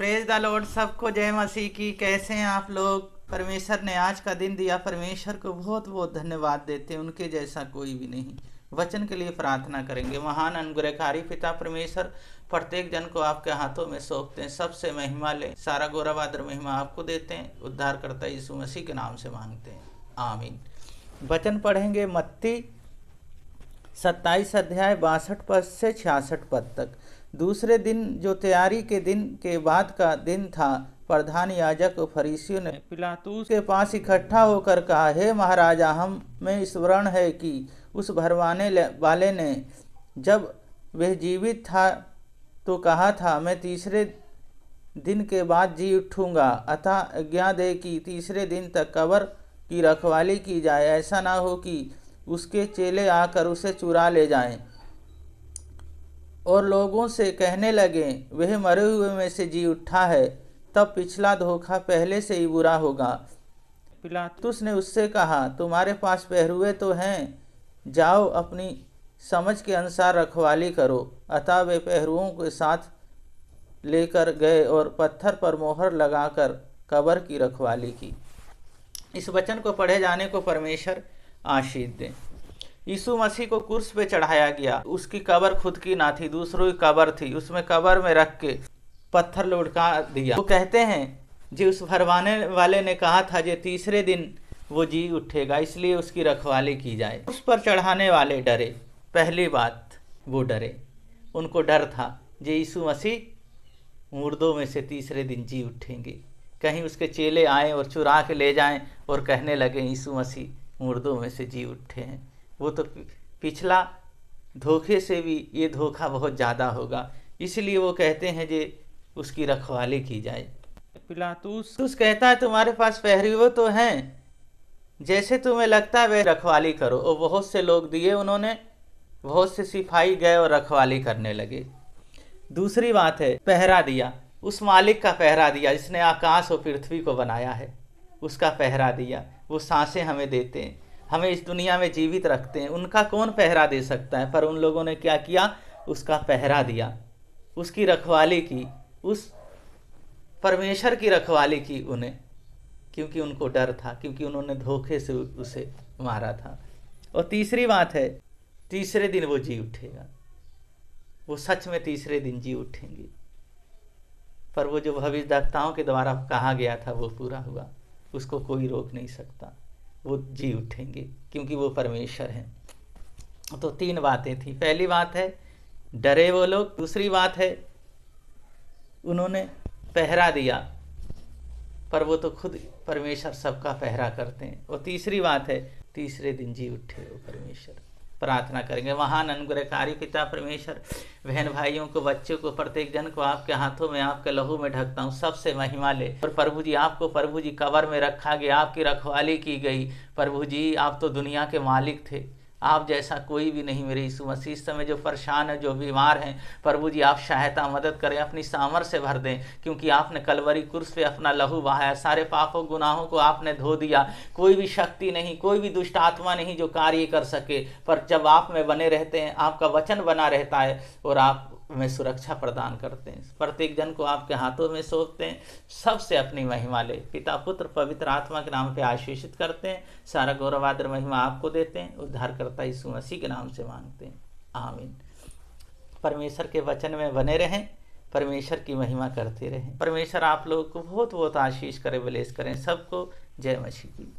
Praise the Lord, सबको जय मसीह की। कैसे हैं आप लोग? परमेश्वर ने आज का दिन दिया, परमेश्वर को बहुत बहुत धन्यवाद देते हैं। उनके जैसा कोई भी नहीं। वचन के लिए प्रार्थना करेंगे। महान अनुग्रहकारी पिता परमेश्वर, प्रत्येक जन को आपके हाथों में सौंपते हैं। सबसे महिमा ले, सारा गौरव आदर महिमा आपको देते हैं। उद्धारकर्ता यीशु मसीह के नाम से मांगते हैं, आमीन। वचन पढ़ेंगे मत्ती 27 अध्याय 62 पद से 66 पद तक। दूसरे दिन जो तैयारी के दिन के बाद का दिन था, प्रधान याजक और फरीसियों ने पिलातुस के पास इकट्ठा होकर कहा, हे महाराजा, हमें स्मरण है कि उस भरवाने वाले ने जब वह जीवित था तो कहा था, मैं तीसरे दिन के बाद जी उठूंगा। अतः आज्ञा दे कि तीसरे दिन तक कब्र की रखवाली की जाए, ऐसा ना हो कि उसके चेले आकर उसे चुरा ले जाएं और लोगों से कहने लगे, वह मरे हुए में से जी उठा है। तब पिछला धोखा पहले से ही बुरा होगा। पिलातुस ने उससे कहा, तुम्हारे पास पहरुए तो हैं, जाओ अपनी समझ के अनुसार रखवाली करो। अतः वे पहरुओं के साथ लेकर गए और पत्थर पर मोहर लगाकर कब्र की रखवाली की। इस वचन को पढ़े जाने को परमेश्वर आशीष दे। यीशु मसीह को क्रूस पे चढ़ाया गया। उसकी कब्र खुद की ना थी, दूसरों की कब्र थी। उसमें कब्र में रख के पत्थर लुढ़का दिया। वो कहते हैं जी उस भरवाने वाले ने कहा था जे तीसरे दिन वो जी उठेगा, इसलिए उसकी रखवाली की जाए। उस पर चढ़ाने वाले डरे। पहली बात, वो डरे। उनको डर था जे यीशु मसीह मुर्दों में से तीसरे दिन जी उठेंगे। कहीं उसके चेले आए और चुरा के ले जाएं और कहने लगे यीशु मसीह मुर्दों में से जी उठे हैं। वो तो पिछला धोखे से भी ये धोखा बहुत ज़्यादा होगा। इसलिए वो कहते हैं जे उसकी रखवाली की जाए। पिलातुस कहता है, तुम्हारे पास पहरुए तो हैं, जैसे तुम्हें लगता है वे रखवाली करो। और बहुत से लोग दिए उन्होंने, बहुत से सिपाही गए और रखवाली करने लगे। दूसरी बात है, पहरा दिया। उस मालिक का पहरा दिया जिसने आकाश और पृथ्वी को बनाया है, उसका पहरा दिया। वो सांसें हमें देते हैं, हमें इस दुनिया में जीवित रखते हैं। उनका कौन पहरा दे सकता है? पर उन लोगों ने क्या किया? उसका पहरा दिया, उसकी रखवाली की, उस परमेश्वर की रखवाली की उन्हें, क्योंकि उनको डर था, क्योंकि उन्होंने धोखे से उसे मारा था। और तीसरी बात है, तीसरे दिन वो जी उठेगा। वो सच में तीसरे दिन जी उठेंगे। पर वो जो भविष्यद्वक्ताओं के द्वारा कहा गया था वो पूरा हुआ। उसको कोई रोक नहीं सकता। वो जी उठेंगे क्योंकि वो परमेश्वर हैं। तो तीन बातें थी। पहली बात है डरे वो लोग। दूसरी बात है उन्होंने पहरा दिया, पर वो तो खुद परमेश्वर सबका पहरा करते हैं। और तीसरी बात है तीसरे दिन जी उठे वो परमेश्वर। प्रार्थना करेंगे। महान अनुग्रहकारी पिता परमेश्वर, बहन भाइयों को, बच्चों को, प्रत्येक जन को आपके हाथों में, आपके लहू में ढकता हूँ। सबसे महिमा ले। और प्रभु जी, आपको प्रभु जी कब्र में रखा गया, आपकी रखवाली की गई। प्रभु जी, आप तो दुनिया के मालिक थे, आप जैसा कोई भी नहीं। मेरे यीशु मसीह इस समय जो परेशान है, जो बीमार हैं, प्रभु जी आप सहायता मदद करें, अपनी सामर्थ्य से भर दें। क्योंकि आपने कलवरी क्रूस पे अपना लहू बहाया, सारे पापों गुनाहों को आपने धो दिया। कोई भी शक्ति नहीं, कोई भी दुष्ट आत्मा नहीं जो कार्य कर सके। पर जब आप में बने रहते हैं, आपका वचन बना रहता है और आप में सुरक्षा प्रदान करते हैं। प्रत्येक जन को आपके हाथों में सौंपते हैं। सबसे अपनी महिमा ले। पिता पुत्र पवित्र आत्मा के नाम पे आशीषित करते हैं। सारा गौरव आदर महिमा आपको देते हैं। उद्धारकर्ता यीशु मसीह के नाम से मांगते हैं, आमीन। परमेश्वर के वचन में बने रहें, परमेश्वर की महिमा करते रहें। परमेश्वर आप लोगों को बहुत बहुत आशीष करे, ब्लेस करें। सबको जय मसीह की।